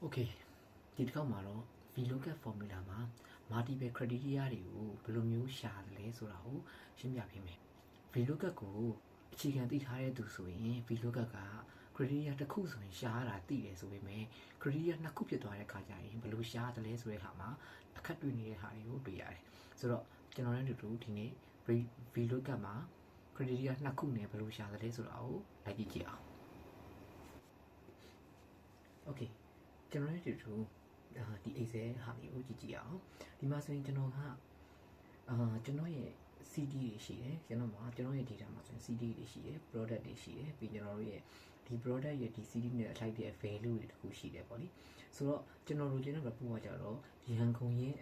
Okay, ဒီတစ်ခေါက်မှာတော့ VLOOKUP formula မှာ multiple criteria တွေကိုဘယ်လိုမျိုးရှာတယ်လဲဆိုတာကိုရှင်းပြပေးမယ် VLOOKUP ကိုအခြေခံသိထားတဲ့သူဆိုရင် VLOOKUP က criteria တစ်ခုဆိုရင်ရှာရတာသိတယ်ဆိုပေမဲ့ criteria နှစ်ခုဖြစ်သွားတဲ့အခါကျရင်ဘယ်လိုရှာရတယ်လဲဆိုတဲ့ဟာမှာအခက်တွေ့နေတဲ့ဟာတွေကိုတွေ့ရတယ်ဆိုတော့ကျွန်တော်တို့တို့ဒီနေ့ VLOOKUP မှာ criteria နှစ်ခုနဲ့ဘယ်လိုရှာတယ်လဲဆိုတာကိုလိုက်ကြည့်ကြအောင် Okay ကျွန်တော်တို့ဒီ Excel ဟာလေးကိုကြည့်ကြည့်အောင်ဒီမှာဆိုရင်ကျွန်တော်ရဲ့ CD တွေရှိတယ်ကျွန်တော်ရဲ့ data မှာဆိုရင် CD တွေရှိတယ် product တွေရှိတယ်ပြီးကျွန်တော်တို့ရဲ့ဒီ product ရဲ့ဒီ CD နဲ့အထိုက်တဲ့ value တွေတခုရှိတယ်ပေါ့လေဆိုတော့ကျွန်တော်တို့ကျင်းတဲ့ report ကကြတော့ရန်ကုန်ရဲ့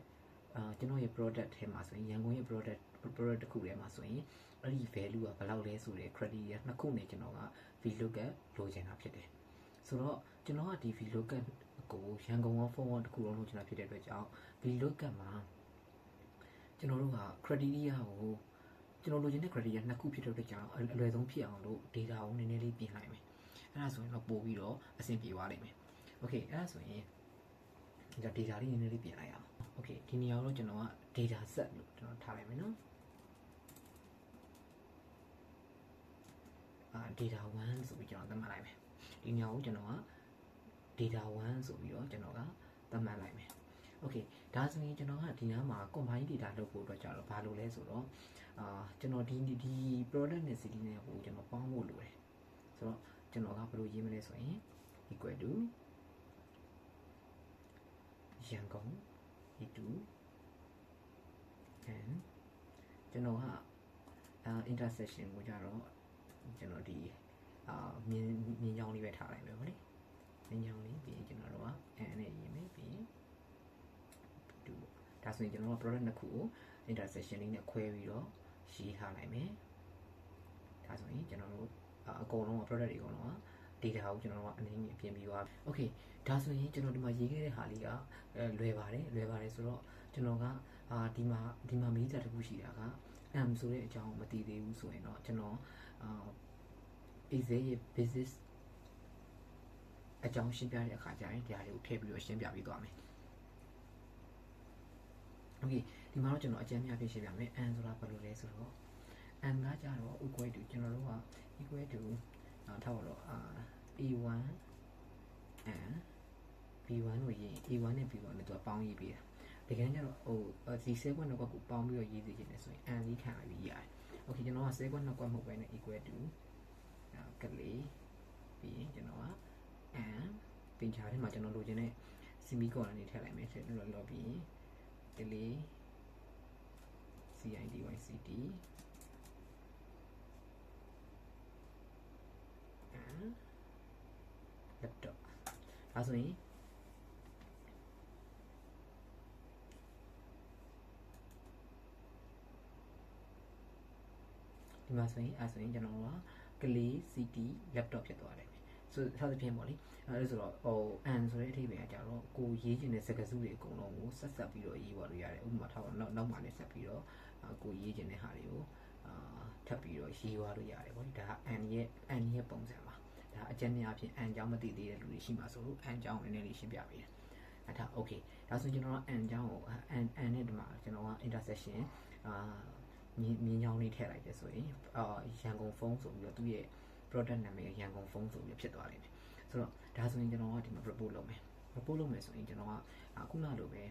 ကျွန်တော်ရဲ့ product ထဲမှာဆိုရင်ရန်ကုန်ရဲ့ product တစ်ခုထဲမှာဆိုရင်အဲ့ဒီ value ကဘယ်လောက်လဲဆိုတဲ့ criteria နှစ်ခုနဲ့ကျွန်တော်က VLOOKUP လိုချင်တာဖြစ်တယ်ဆိုတော့ကျွန်တော်ကဒီ VLOOKUP ကိုရန်ကုန်က form တစ်ခုလုံးလုပ်ချင်တာဖြစ်တဲ့အတွက်ကြောင့် VLOOKUP မှာကျွန်တော်တို့က criteria ကိုကျွန်တော်လိုချင်တဲ့ criteria နှစ်ခုဖြစ်တဲ့အတွက်ကြောင့်အလွယ်ဆုံးဖြစ်အောင်လို့ data ကိုနည်းနည်းလေးပြင်လိုက်မယ်အဲ့ဒါဆိုရင်တော့ပို့ပြီးတော့အဆင်ပြေသွားလိမ့်မယ် Okay အဲ့ဒါဆိုရင်ဒီ data လေးနည်းနည်းလေးပြင်လိုက်အောင် Okay ဒီနေရာတော့ကျွန်တော်က data set လို့ကျွန်တော်ထားလိုက်မယ်နော်data 1ဆိုပြီးကျွန်တော်သတ်မှတ်လိုက်မယ်ဒီနေရာကိုကျွန်တော်က data 1ဆိုပြီးတော့ကျွန်တော်ကသတ်မှတ်လိုက်မယ် Okay ဒါဆိုရင်ကျွန်တော်ကဒီနားမှာ combine data လုပ်ဖို့အတွက်ကြတော့ဘာလို့လဲဆိုတော့ကျွန်တော်ဒီ product နဲ့ city နဲ့ကိုကျွန်တော်ပေါင်းဖို့လိုတယ်ဆိုတော့ကျွန်တော်ကဘယ်လိုရေးမလဲဆိုရင် equal to ရန်ကုန် equal and ကျွန်တော်ကintersection ကိုကြတော့ကျွန်တော်ဒီမြင်းချောင်းလေးပဲထားလိုက်မယ်ဗောလေမြင်းချောင်းလေးပြီးကျွန်တော်တို့က n နဲ့ရေးမယ်ပြီးဒါဆိုရင်ကျွန်တော်တို့ product နှစ်ခုကို intersection လေးနဲ့ခွဲပြီးတော့ရေးထားလိုက်မယ်ဒါဆိုရင်ကျွန်တော်တို့အကုန်လုံးက product တွေအကုန်လုံးက data ကိုကျွန်တော်တို့ကအနေနဲ့ပြင်ပြီးသွားပြီ Okay ဒါဆိုရင်ကျွန်တော်ဒီမှာရေးခဲ့တဲ့ဟာလေးကလွယ်ပါတယ်ဆိုတော့ကျွန်တော်ကဒီမှာမေးကြတစ်ခုရှိတာက M ဆိုတဲ့အကြောင်းမသိသေးဘူးဆိုရင်တော့ကျွန်တော်Excel ရဲ့ business အကြောင်းရှင်းပြတဲ့အခါကျရင်ဒါတွေကိုထည့်ပြီးတော့ရှင်းပြပေးသွားမယ် Okay ဒီမှာတော့ကျွန်တော်အကြမ်းများပြရှင်းပြမယ် N ဆိုတာဘာလို့လဲဆိုတော့ N ကကြတော့ equal to ကျွန်တော်တို့က equal to ထားပါတော့A1 and B1 ကိုရေး A1 နဲ့ B1 နဲ့သူကပေါင်းရေးပေးတာတကယ်ကျတော့ဒီ 7 နှစ်ကွက်ကိုပေါင်းပြီးတော့ရေးစီခြင်းနဲ့ဆိုရင် N လေးခံလိုက်ပြီးရတယ် Okay ကျွန်တော်က7နှစ်ကွက်မဟုတ်ဘဲနဲ့ equal to ကလေးပြီးရင်ကျွန်တော်က N ပြင်ချာထဲမှာကျွန်တော်လိုချင်တဲ့ semicolon လေးထည့်လိုက်မယ်ထည့်လို့လောပြီးရင်ကလေး CIDYCT laptop ဒါဆိုရင်ဒီမှာဆိုရင်ကျွန်တော်ကကလေး CT laptop ဖြစ်သွားတယ်ဆိုတော့သဖြင့်ပေါ့လေအဲ့ဒါဆိုတော့N ဆိုတဲ့အထိပ္ပယ်ကကြတော့ကိုရေးချင်တဲ့စကားစုတွေအကုန်လုံးကိုဆက်ပြီးတော့ရေးပါလို့ရတယ်ဥပမာထားတော့နောက်မှလည်းဆက်ပြီးတော့ကိုရေးချင်တဲ့ဟာတွေကိုထပ်ပြီးတော့ရေးသွားလို့ရတယ်ပေါ့လေဒါက N ရဲ့ပုံစံပါဒါအကျဉ်းများအဖြစ် N ကြောင်းမသိသေးတဲ့လူတွေရှိမှာဆိုလို့ N ကြောင်းနည်းနည်းလေးရှင်းပြပေးတယ်အဲ့ဒါ Okay ဒါဆိုကျွန်တော်က N ကြောင်းကို N နဲ့ဒီမှာကျွန်တော်က intersection မြင်းချောင်းလေးထည့်လိုက်တယ်ဆိုရင်ရန်ကုန်ဖုန်းဆိုပြီးတော့သူ့ရဲ့ product နာမည်ရန်ကုန်ဖုန်းဆိုပြီးဖြစ်သွားလိမ့်မယ်ဆိုတော့ဒါဆိုရင်ကျွန်တော်ကဒီမှာ report လုပ်မယ်ဆိုရင်ကျွန်တော်ကအခုနလိုပဲ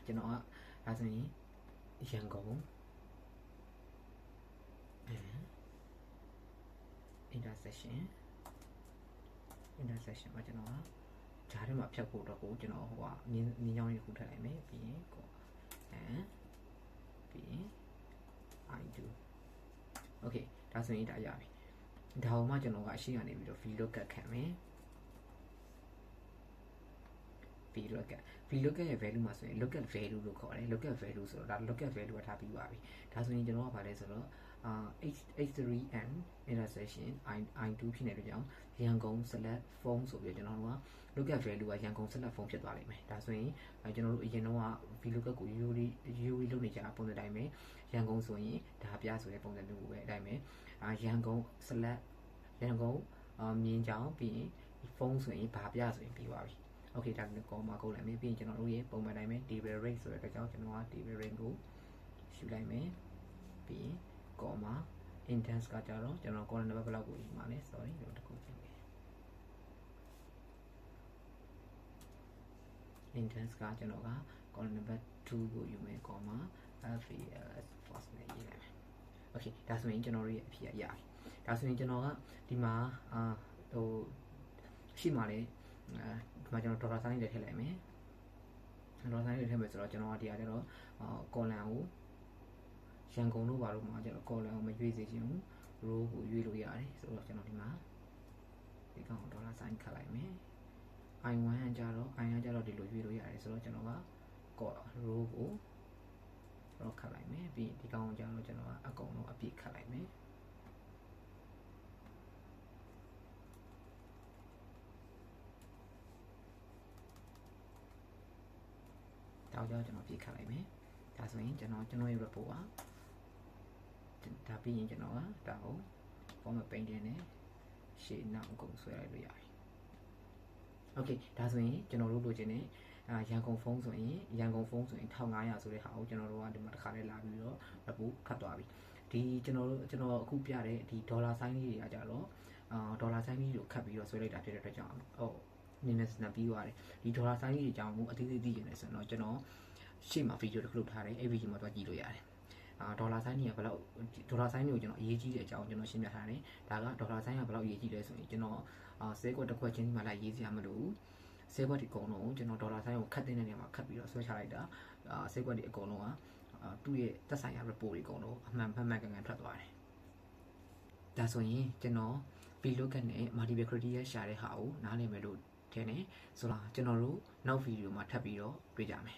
ကျွန်တော်ကဒါဆိုရင်ရန်ကုန် intersection မှာကျွန်တော်ကဂျားထဲမှာဖြတ်ဖို့တော့ကိုကျွန်တော်မြင်းချောင်းလေးခုထည့်လိုက်မယ်ပြီးရင်ပြီးရင်I2 Okay ဒါဆိုရင်ဒါရပြီဒါအောင်မှကျွန်တော်ကအရှိကနေပြီးတော့ VLOOKUP ခံမယ် VLOOKUP ရဲ့ value မှာဆိုရင် lookup value လို့ခေါ်တယ် lookup value ဆိုတော့ဒါ lookup value ကထားပြီးပါပြီဒါဆိုရင်ကျွန်တော်ကဗာလဲဆိုတော့ H3M intersection I2 ဖြစ်နေတဲ့ကြောင့်ရန်ကုန် select phone ဆိုပြီးကျွန်တော်တို့က lookup value ကရန်ကုန် select phone ဖြစ်သွားလိမ့်မယ်ဒါဆိုရင်ကျွန်တော်တို့အရင်တော့ VLOOKUP ကိုရိုးလုပ်နေကြပုံစံတိုင်းပဲရန်ကုန်ဆိုရင်ဒါပြဆိုတဲ့ပုံစံမျိုးကိုပဲအတိုင်းပဲရန်ကုန် select ရန်ကုန်မြင်းချောင်းပြီးရင်ဖုန်းဆိုရင်ဘာပြဆိုရင်ပြီးပါပြီ okay ဒါကကောမှာကုတ်လိုက်မယ်ပြီးရင်ကျွန်တော်တို့ရဲ့ပုံမှန်တိုင်းပဲ table rate ဆိုတဲ့အတွက်ကြောင့်ကျွန်တော်က table rate ကိုယူလိုက်မယ်ပြီးရင်ကောမှာ index ကကြတော့ကျွန်တော် column number ဘယ်လောက်ကိုယူမှာလဲ sorry ဒီတစ်ခုပြင်မယ် index ကကျွန်တော်က column number 2ကိုယူမယ်ကောမှာ FALS first နဲ့ရေးလိုက်မယ် okay ဒါဆိုရင်ကျွန်တော်တို့ရဲ့အဖြေရပြီဒါဆိုရင်ကျွန်တော်ကဒီမှာဟိုရှိမှလေဒီမှာကျွန်တော် dollar sign လေးထည့်လိုက်မယ် dollar sign လေးထည့်မယ်ဆိုတော့ကျွန်တော်ကဒီအားကျတော့ column ကိုရန်ကုန်တို့ဘာလို့မှာကျွန်တော် column ကိုမရွေးစေချင်ဘူး row ကိုရွေးလို့ရတယ်ဆိုတော့ကျွန်တော်ဒီမှာဒီကောင် dollar sign ခတ်လိုက်မယ် I1 ကကြတော့ဒီလိုရွေးလို့ရတယ်ဆိုတော့ကျွန်တော်က row ကိုတော့ခတ်လိုက်မယ်ပြီးဒီကောင်ကြတော့ကျွန်တော်ကအကုန်လုံးအပြည့်ခတ်လိုက်မယ်တောက်ကြကျွန်တော်ပြည့်ခတ်လိုက်မယ်ဒါဆိုရင်ကျွန်တော်ရဲ့ report ဒါပြီးရင်ကျွန်တော်ကဒါကို format painting နဲ့ရှေ့နောက်အကုန်ဆွဲလိုက်လို့ရတယ် okay ဒါဆိုရင်ကျွန်တော်တို့လိုချင်တဲ့ရန်ကုန်ဖုန်းဆိုရင်1500ဆိုတဲ့ဟာကိုကျွန်တော်တို့ကဒီမှာတစ်ခါလေးလာပြီးတော့ report ခတ်သွားပြီဒီကျွန်တော်အခုပြတဲ့ဒီ dollar sign လေးတွေကကြတော့dollar sign လေးကိုခတ်ပြီးတော့ဆွဲလိုက်တာဖြစ်တဲ့အတွက်ကြောင့်နည်းနည်းစနပ်ပြီးသွားတယ်ဒီ dollar sign လေးတွေကြောင့်အသေးသေးသိနေတယ်ဆိုတော့ကျွန်တော်ရှေ့မှာ video တစ်ခုလုပ်ထားတယ်အဲ့ video မှာတော့ကြည့်လို့ရတယ်dollar sign တွေကဘယ်လောက် dollar sign တွေကိုကျွန်တော်အရေးကြီးတဲ့အကြောင်းကျွန်တော်ရှင်းပြထားတယ်ဒါက dollar sign ကဘယ်လောက်အရေးကြီးလဲဆိုရင်ကျွန်တော်10ခွက်တစ်ခွက်ချင်းဒီမှာလိုက်ရေးစရာမလိုဘူး10ခွက်ဒီအကုန်လုံးကျွန်တော် dollar sign ကိုခတ်တဲ့နေရာမှာခတ်ပြီးတော့ဆွဲချလိုက်တာ10ခွက်ဒီအကုန်လုံးကသူ့ရဲ့သက်ဆိုင်ရာ report တွေအကုန်လုံးအမှန်ကန်ထွက်သွားတယ်ဒါဆိုရင်ကျွန်တော် VlookUp နဲ့ multiple criteria ရှာတဲ့ဟာကိုနားလည်မယ်လို့ထင်တယ်ဆိုတော့ကျွန်တော်တို့နောက် video မှာထပ်ပြီးတော့တွေ့ကြမယ်